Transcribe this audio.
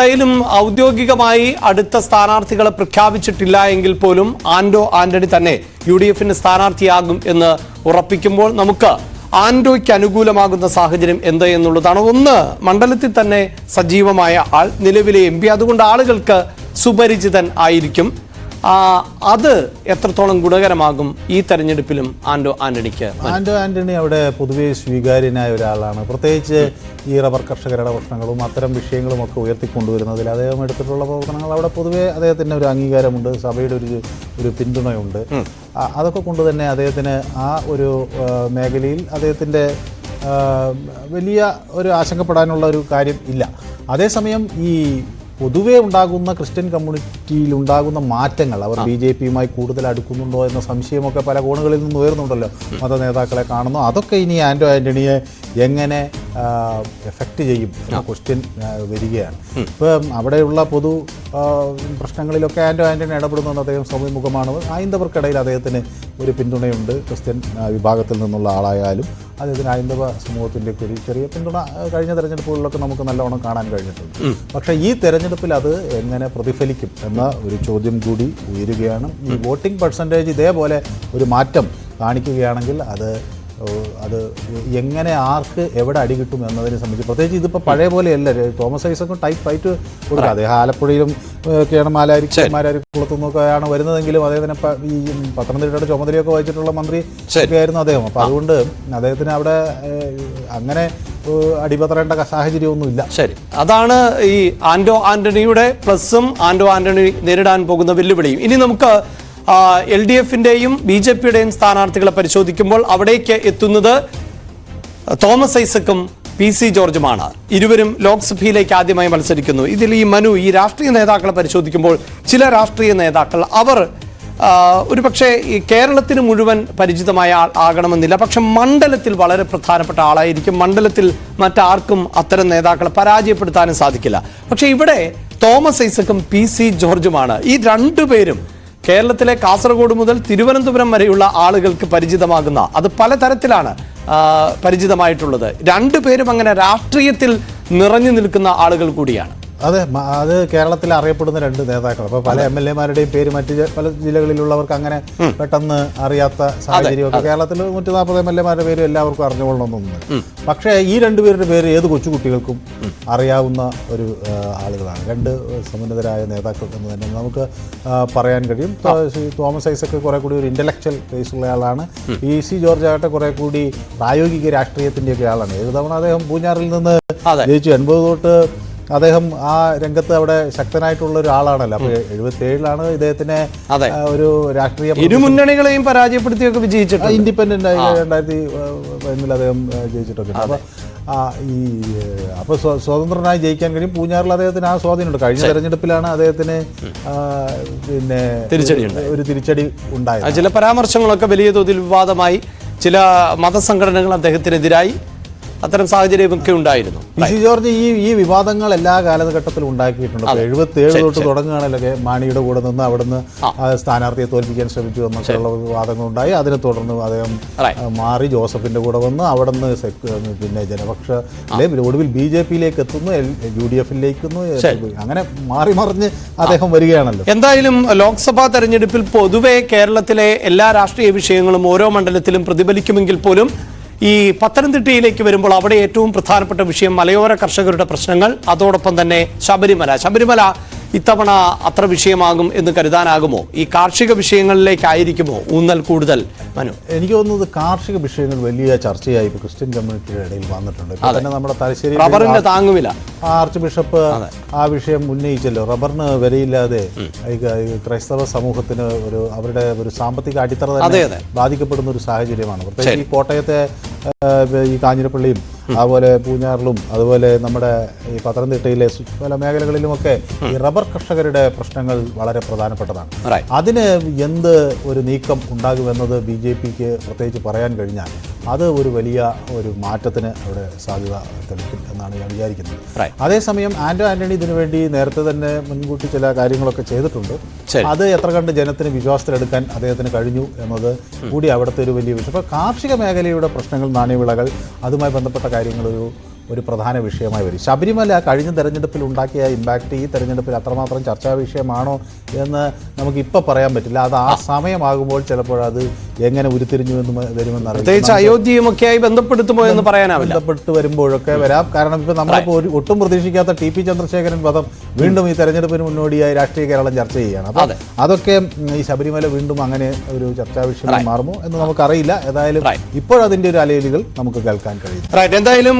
എന്തായാലും ഔദ്യോഗികമായി അടുത്ത സ്ഥാനാർത്ഥികളെ പ്രഖ്യാപിച്ചിട്ടില്ല എങ്കിൽ പോലും ആന്റോ ആന്റണി തന്നെ UDFിന് സ്ഥാനാർത്ഥിയാകും എന്ന് ഉറപ്പിക്കുമ്പോൾ നമുക്ക് ആന്റോയ്ക്ക് അനുകൂലമാകുന്ന സാഹചര്യം എന്ത് എന്നുള്ളതാണ്. ഒന്ന്, മണ്ഡലത്തിൽ തന്നെ സജീവമായ ആൾ, നിലവിലെ MP, അതുകൊണ്ട് ആളുകൾക്ക് സുപരിചിതൻ ആയിരിക്കും. അത് എത്രത്തോളം ഗുണകരമാകും ഈ തെരഞ്ഞെടുപ്പിലും ആന്റോ ആന്റണിക്ക്? ആന്റോ ആന്റണി അവിടെ പൊതുവെ സ്വീകാര്യനായ ഒരാളാണ്. പ്രത്യേകിച്ച് ഈ റബ്ബർ കർഷകരുടെ പ്രശ്നങ്ങളും അത്തരം വിഷയങ്ങളും ഒക്കെ ഉയർത്തിക്കൊണ്ടുവരുന്നതിൽ അദ്ദേഹം എടുത്തിട്ടുള്ള പ്രവർത്തനങ്ങൾ അവിടെ പൊതുവെ അദ്ദേഹത്തിന് ഒരു അംഗീകാരമുണ്ട്, സഭയുടെ ഒരു പിന്തുണയുണ്ട്. അതൊക്കെ കൊണ്ട് തന്നെ അദ്ദേഹത്തിന് ആ ഒരു മേഖലയിൽ അദ്ദേഹത്തിൻ്റെ വലിയ ഒരു ആശങ്കപ്പെടാനുള്ള ഒരു കാര്യം ഇല്ല. അതേസമയം ഈ പൊതുവെ ഉണ്ടാകുന്ന ക്രിസ്ത്യൻ കമ്മ്യൂണിറ്റിയിൽ ഉണ്ടാകുന്ന മാറ്റങ്ങൾ, അവർ BJPയുമായി കൂടുതൽ അടുക്കുന്നുണ്ടോ എന്ന സംശയമൊക്കെ പല കോണുകളിൽ നിന്ന് ഉയർന്നുണ്ടല്ലോ. മത നേതാക്കളെ കാണുന്നു. അതൊക്കെ ഇനി ആന്റോ ആന്റണിയെ എങ്ങനെ എഫക്റ്റ് ചെയ്യും എന്ന ക്വസ്റ്റ്യൻ വരികയാണ്. ഇപ്പം അവിടെയുള്ള പൊതു പ്രശ്നങ്ങളിലൊക്കെ ആന്റോ ആന്റണി ഇടപെടുന്നുണ്ട്. അദ്ദേഹം സൗമ്യമുഖമാണ്. ഹൈന്ദവർക്കിടയിൽ അദ്ദേഹത്തിന് ഒരു പിന്തുണയുണ്ട്. ക്രിസ്ത്യൻ വിഭാഗത്തിൽ നിന്നുള്ള ആളായാലും അദ്ദേഹത്തിന് ഹൈന്ദവ സമൂഹത്തിൻ്റെ ഒരു ചെറിയ പിന്തുണ കഴിഞ്ഞ തെരഞ്ഞെടുപ്പുകളിലൊക്കെ നമുക്ക് നല്ലവണ്ണം കാണാൻ കഴിഞ്ഞിട്ടുണ്ട്. പക്ഷേ ഈ തെരഞ്ഞെടുപ്പിൽ അത് എങ്ങനെ പ്രതിഫലിക്കും എന്ന ഒരു ചോദ്യം കൂടി ഉയരുകയാണ്. ഈ വോട്ടിംഗ് പെർസെൻറ്റേജ് ഇതേപോലെ ഒരു മാറ്റം കാണിക്കുകയാണെങ്കിൽ അത് എങ്ങനെ ആർക്ക് എവിടെ അടി കിട്ടും എന്നതിനെ സംബന്ധിച്ച്, പ്രത്യേകിച്ച് ഇതിപ്പോൾ പഴയ പോലെയല്ല. തോമസ് ഐസക്കും ടൈപ്പ് ഫൈറ്റ് കൊടുക്കുക. അദ്ദേഹം ആലപ്പുഴയിലും ഒക്കെയാണ് മാരാരിക്കുളത്തുനിന്നൊക്കെയാണ് വരുന്നതെങ്കിലും അദ്ദേഹത്തിന് ഈ പത്തനംതിട്ടയുടെ ചുമതലയൊക്കെ വഹിച്ചിട്ടുള്ള മന്ത്രി ഒക്കെ ആയിരുന്നു അദ്ദേഹം. അപ്പോൾ അതുകൊണ്ട് അദ്ദേഹത്തിന് അവിടെ അങ്ങനെ അടിപതറേണ്ട സാഹചര്യമൊന്നുമില്ല. ശരി, അതാണ് ഈ ആന്റോ ആന്റണിയുടെ പ്ലസും ആന്റോ ആന്റണി നേരിടാൻ പോകുന്ന വെല്ലുവിളിയും. ഇനി നമുക്ക് LDFിന്റെയും BJPയുടെയും സ്ഥാനാർത്ഥികളെ പരിശോധിക്കുമ്പോൾ അവിടേക്ക് എത്തുന്നത് തോമസ് ഐസക്കും PC ജോർജുമാണ്. ഇരുവരും ലോക്സഭയിലേക്ക് ആദ്യമായി മത്സരിക്കുന്നു. ഇതിൽ ഈ മനു, ഈ രാഷ്ട്രീയ നേതാക്കളെ പരിശോധിക്കുമ്പോൾ ചില രാഷ്ട്രീയ നേതാക്കൾ അവർ ഒരുപക്ഷെ ഈ കേരളത്തിന് മുഴുവൻ പരിചിതമായ ആകണമെന്നില്ല, പക്ഷെ മണ്ഡലത്തിൽ വളരെ പ്രധാനപ്പെട്ട ആളായിരിക്കും. മണ്ഡലത്തിൽ മറ്റാർക്കും അത്തരം നേതാക്കളെ പരാജയപ്പെടുത്താനും സാധിക്കില്ല. പക്ഷെ ഇവിടെ തോമസ് ഐസക്കും PC ജോർജുമാണ്. ഈ രണ്ടുപേരും കേരളത്തിലെ കാസർഗോഡ് മുതൽ തിരുവനന്തപുരം വരെയുള്ള ആളുകൾക്ക് പരിചിതമാകുന്ന, അത് പലതരത്തിലാണ് പരിചിതമായിട്ടുള്ളത്. രണ്ടുപേരും അങ്ങനെ രാഷ്ട്രീയത്തിൽ നിറഞ്ഞു നിൽക്കുന്ന ആളുകൾ കൂടിയാണ്. അതെ, അത് കേരളത്തിൽ അറിയപ്പെടുന്ന രണ്ട് നേതാക്കൾ. അപ്പോൾ പല MLA-മാരുടെയും പേര് മറ്റ് പല ജില്ലകളിലുള്ളവർക്ക് അങ്ങനെ പെട്ടെന്ന് അറിയാത്ത സാഹചര്യമൊക്കെ കേരളത്തിൽ 140 MLA-മാരുടെ പേര് എല്ലാവർക്കും അറിഞ്ഞുകൊള്ളണമെന്നുണ്ട്. പക്ഷേ ഈ രണ്ടുപേരുടെ പേര് ഏത് കൊച്ചുകുട്ടികൾക്കും അറിയാവുന്ന ഒരു ആളുകളാണ്. രണ്ട് സമുന്നതരായ നേതാക്കൾ എന്ന് തന്നെ നമുക്ക് പറയാൻ കഴിയും. തോമസ് ഐസക്ക് കുറെ കൂടി ഒരു ഇന്റലക്ച്വൽ ബേസുള്ള ആളാണ്. PC ജോർജ് ആകട്ടെ കുറെ കൂടി പ്രായോഗിക രാഷ്ട്രീയത്തിൻ്റെയൊക്കെ ആളാണ്. ഏത് തവണ അദ്ദേഹം പൂഞ്ഞാറിൽ നിന്ന് ജയിച്ചു. 80 തൊട്ട് അദ്ദേഹം ആ രംഗത്ത് അവിടെ ശക്തനായിട്ടുള്ള ഒരു ആളാണല്ലോ. അപ്പോൾ 77-ലാണ് ഇദ്ദേഹത്തിന് ഒരു രാഷ്ട്രീയ ഇരുമുന്നണികളെയും പരാജയപ്പെടുത്തിയൊക്കെ വിജയിച്ചിട്ടുണ്ട്. ഇൻഡിപെൻഡന്റ് ആയി 2001 അദ്ദേഹം ജയിച്ചിട്ടൊക്കെ. അപ്പോൾ സ്വതന്ത്രനായി ജയിക്കാൻ കഴിയും. പൂഞ്ഞാറിൽ അദ്ദേഹത്തിന് ആ സ്വാധീനമുണ്ട്. കഴിഞ്ഞ തെരഞ്ഞെടുപ്പിലാണ് അദ്ദേഹത്തിന് പിന്നെ ഒരു തിരിച്ചടി ഉണ്ടായത്. ചില പരാമർശങ്ങളൊക്കെ വലിയ തോതിൽ വിവാദമായി. ചില മതസംഘടനകൾ അദ്ദേഹത്തിനെതിരായി, അത്തരം സാഹചര്യമൊക്കെ ഉണ്ടായിരുന്നു. PC ജോർജ് ഈ വിവാദങ്ങൾ എല്ലാ കാലഘട്ടത്തിലും ഉണ്ടാക്കിയിട്ടുണ്ട്. 77 തൊട്ട് തുടങ്ങുകയാണല്ലോ മാണിയുടെ കൂടെ നിന്ന് അവിടുന്ന് സ്ഥാനാർത്ഥിയെ തോൽപ്പിക്കാൻ ശ്രമിച്ചു എന്നൊക്കെയുള്ള വിവാദങ്ങളുണ്ടായി. അതിനെ തുടർന്ന് അദ്ദേഹം മാറി ജോസഫിന്റെ കൂടെ വന്ന് അവിടുന്ന് പിന്നെ ജനപക്ഷ ഒടുവിൽ BJPയിലേക്ക് എത്തുന്നു, UDFിലേക്ക്, അങ്ങനെ മാറി മറിഞ്ഞ് അദ്ദേഹം വരികയാണല്ലോ. എന്തായാലും ലോക്സഭാ തെരഞ്ഞെടുപ്പിൽ പൊതുവെ കേരളത്തിലെ എല്ലാ രാഷ്ട്രീയ വിഷയങ്ങളും ഓരോ മണ്ഡലത്തിലും പ്രതിഫലിക്കുമെങ്കിൽ പോലും ഈ പത്തനംതിട്ടയിലേക്ക് വരുമ്പോൾ അവിടെ ഏറ്റവും പ്രധാനപ്പെട്ട വിഷയം മലയോര കർഷകരുടെ പ്രശ്നങ്ങൾ, അതോടൊപ്പം തന്നെ ശബരിമല ഇത്തവണ അത്ര വിഷയമാകും എന്ന് കരുതാനാകുമോ? ഈ കാർഷിക വിഷയങ്ങളിലേക്കായിരിക്കുമോ ഊന്നൽ കൂടുതൽ? മനു, എനിക്ക് തോന്നുന്നത് കാർഷിക വിഷയങ്ങൾ വലിയ ചർച്ചയായി ക്രിസ്ത്യൻ കമ്മ്യൂണിറ്റിയുടെ ഇടയിൽ വന്നിട്ടുണ്ട്. തന്നെ നമ്മുടെ തലശ്ശേരി റബ്ബറിന്റെ താങ്ങുവില ആർച്ച് ബിഷപ്പ് ആ വിഷയം ഉന്നയിച്ചല്ലോ. റബ്ബറിന് വിലയില്ലാതെ ക്രൈസ്തവ സമൂഹത്തിന് അവരുടെ ഒരു സാമ്പത്തിക അടിത്തറ തന്നെ ബാധിക്കപ്പെടുന്ന ഒരു സാഹചര്യമാണ്. പ്രത്യേകിച്ച് ഈ കോട്ടയത്തെ ഈ കാഞ്ഞിരപ്പള്ളിയും അതുപോലെ പൂഞ്ഞാറിലും അതുപോലെ നമ്മുടെ ഈ പത്തനംതിട്ടയിലെ പല മേഖലകളിലുമൊക്കെ ഈ റബ്ബർ കർഷകരുടെ പ്രശ്നങ്ങൾ വളരെ പ്രധാനപ്പെട്ടതാണ്. അതിന് എന്ത് ഒരു നീക്കം ഉണ്ടാകുമെന്നത് BJPക്ക് പ്രത്യേകിച്ച് പറയാൻ കഴിഞ്ഞാൽ അത് ഒരു വലിയ ഒരു മാറ്റത്തിന് അവിടെ സാധ്യത തെളിക്കും എന്നാണ് ഞാൻ വിചാരിക്കുന്നത്. അതേസമയം ആന്റോ ആന്റണി ഇതിനുവേണ്ടി നേരത്തെ തന്നെ മുൻകൂട്ടി ചില കാര്യങ്ങളൊക്കെ ചെയ്തിട്ടുണ്ട്. അത് എത്ര കണ്ട് ജനത്തിന് വിശ്വാസത്തിലെടുക്കാൻ അദ്ദേഹത്തിന് കഴിഞ്ഞു എന്നത് കൂടി അവിടുത്തെ ഒരു വലിയ വിഷയം. അപ്പോൾ കാർഷിക മേഖലയുടെ പ്രശ്നങ്ങൾ, നാണ്യവിളകൾ, അതുമായി ബന്ധപ്പെട്ട കാര്യങ്ങൾ ഒരു പ്രധാന വിഷയമായി വരും. ശബരിമല കഴിഞ്ഞ തെരഞ്ഞെടുപ്പിൽ ഉണ്ടാക്കിയ ഇമ്പാക്റ്റ് ഈ തെരഞ്ഞെടുപ്പിൽ അത്രമാത്രം ചർച്ചാ വിഷയമാണോ എന്ന് നമുക്കിപ്പോൾ പറയാൻ പറ്റില്ല. അത് ആ സമയമാകുമ്പോൾ ചിലപ്പോൾ അത് എങ്ങനെ ഉരുത്തിരിഞ്ഞു എന്ന് വരുമെന്ന് പ്രത്യേകിച്ച് അയോധ്യയുമൊക്കെയായി ബന്ധപ്പെടുത്തുമോ എന്ന് പറയാനാവില്ല. ബന്ധപ്പെട്ട് വരുമ്പോഴൊക്കെ വരാം. കാരണം ഇപ്പോൾ നമ്മളിപ്പോൾ ഒട്ടും പ്രതീക്ഷിക്കാത്ത ടി പി ചന്ദ്രശേഖരൻ വധം വീണ്ടും ഈ തെരഞ്ഞെടുപ്പിന് മുന്നോടിയായി രാഷ്ട്രീയ കേരളം ചർച്ച ചെയ്യുകയാണ്. അപ്പോൾ അതൊക്കെ ഈ ശബരിമല വീണ്ടും അങ്ങനെ ഒരു ചർച്ചാ വിഷയമായി മാറുമോ എന്ന് നമുക്കറിയില്ല. ഏതായാലും ഇപ്പോഴതിൻ്റെ ഒരു അലയലുകൾ നമുക്ക് കേൾക്കാൻ കഴിയും. എന്തായാലും